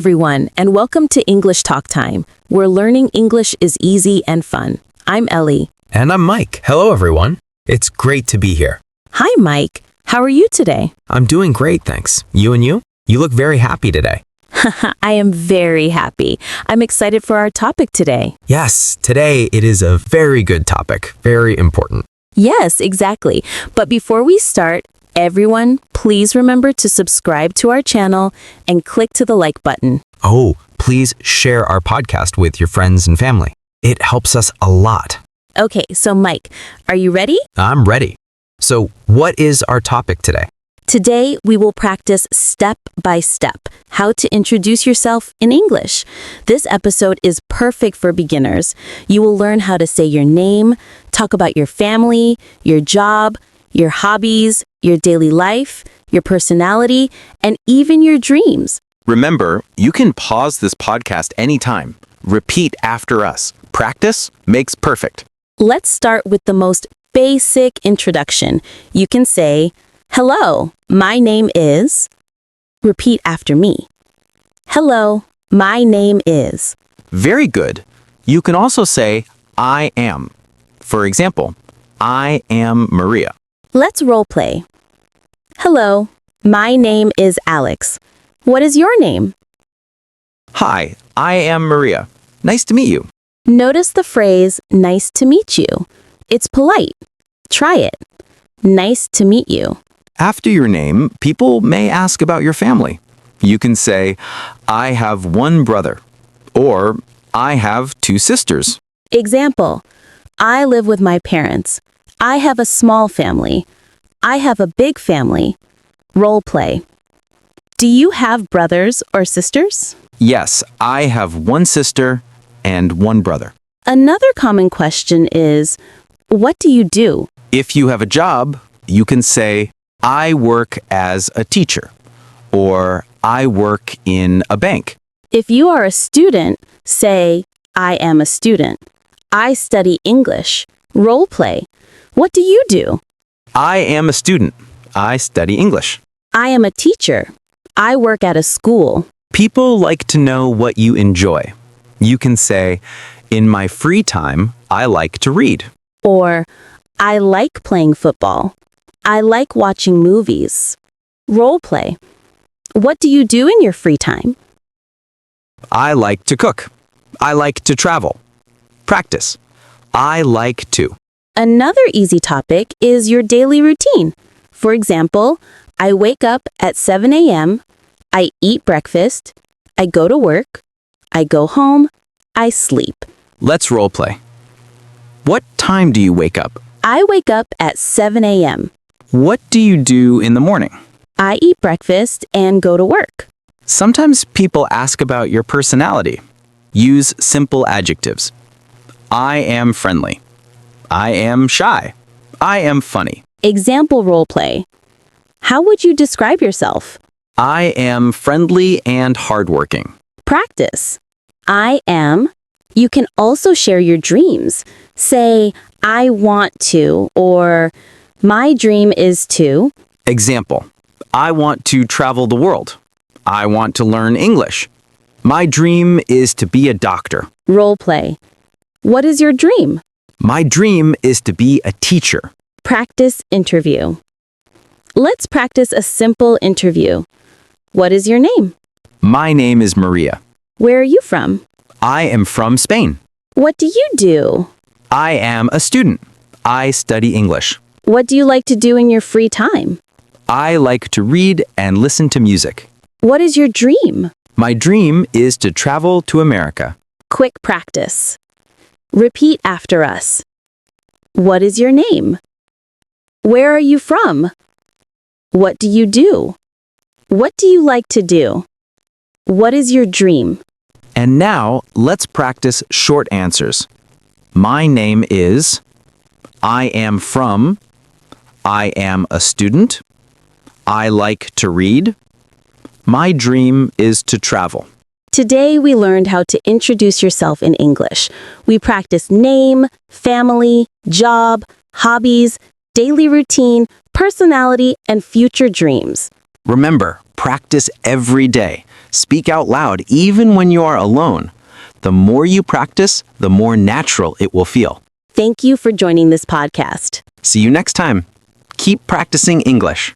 everyone, and welcome to English Talk Time, where learning English is easy and fun. I'm Ellie. And I'm Mike. Hello, everyone. It's great to be here. Hi, Mike. How are you today? I'm doing great, thanks. You and you? You look very happy today. I am very happy. I'm excited for our topic today. Yes, today it is a very good topic, very important. Yes, exactly. But before we start, everyone, please remember to subscribe to our channel and click to the like button. Oh, please share our podcast with your friends and family. It helps us a lot. Okay, so Mike, are you ready? I'm ready. So, what is our topic today? Today, we will practice step by step how to introduce yourself in English. This episode is perfect for beginners. You will learn how to say your name, talk about your family, your job, your hobbies, your daily life, your personality, and even your dreams. Remember, you can pause this podcast anytime. Repeat after us. Practice makes perfect. Let's start with the most basic introduction. You can say, "Hello, my name is." Repeat after me. "Hello, my name is." Very good. You can also say, I am. For example, I am Maria. Let's role play. "Hello, my name is Alex. What is your name?" Hi, I am Maria. Nice to meet you. Notice the phrase, "nice to meet you." It's polite. Try it. Nice to meet you. After your name, people may ask about your family. You can say, I have one brother, or I have two sisters. Example, I live with my parents. I have a small family. I have a big family. Role play. Do you have brothers or sisters? Yes, I have one sister and one brother. Another common question is, what do you do? If you have a job, you can say, I work as a teacher, or I work in a bank. If you are a student, say, I am a student. I study English. Role play. What do you do? I am a student. I study English. I am a teacher. I work at a school. People like to know what you enjoy. You can say, in my free time, I like to read. Or, I like playing football. I like watching movies. Role play. What do you do in your free time? I like to cook. I like to travel. Practice. I like to. Another easy topic is your daily routine. For example, I wake up at 7 a.m., I eat breakfast, I go to work, I go home, I sleep. Let's role play. What time do you wake up? I wake up at 7 a.m. What do you do in the morning? I eat breakfast and go to work. Sometimes people ask about your personality. Use simple adjectives. I am friendly. I am shy. I am funny. Example role play. How would you describe yourself? I am friendly and hardworking. Practice. I am. You can also share your dreams. Say, I want to, or my dream is to. Example. I want to travel the world. I want to learn English. My dream is to be a doctor. Role play. What is your dream? My dream is to be a teacher. Practice interview. Let's practice a simple interview. What is your name? My name is Maria. Where are you from? I am from Spain. What do you do? I am a student. I study English. What do you like to do in your free time? I like to read and listen to music. What is your dream? My dream is to travel to America. Quick practice. Repeat after us. What is your name? Where are you from? What do you do? What do you like to do? What is your dream? And now, let's practice short answers. My name is, I am from, I am a student, I like to read, my dream is to travel. Today we learned how to introduce yourself in English. We practiced name, family, job, hobbies, daily routine, personality, and future dreams. Remember, Practice every day. Speak out loud even when you are alone. The more you practice, the more natural it will feel. Thank you for joining this podcast. See you next time. Keep practicing English.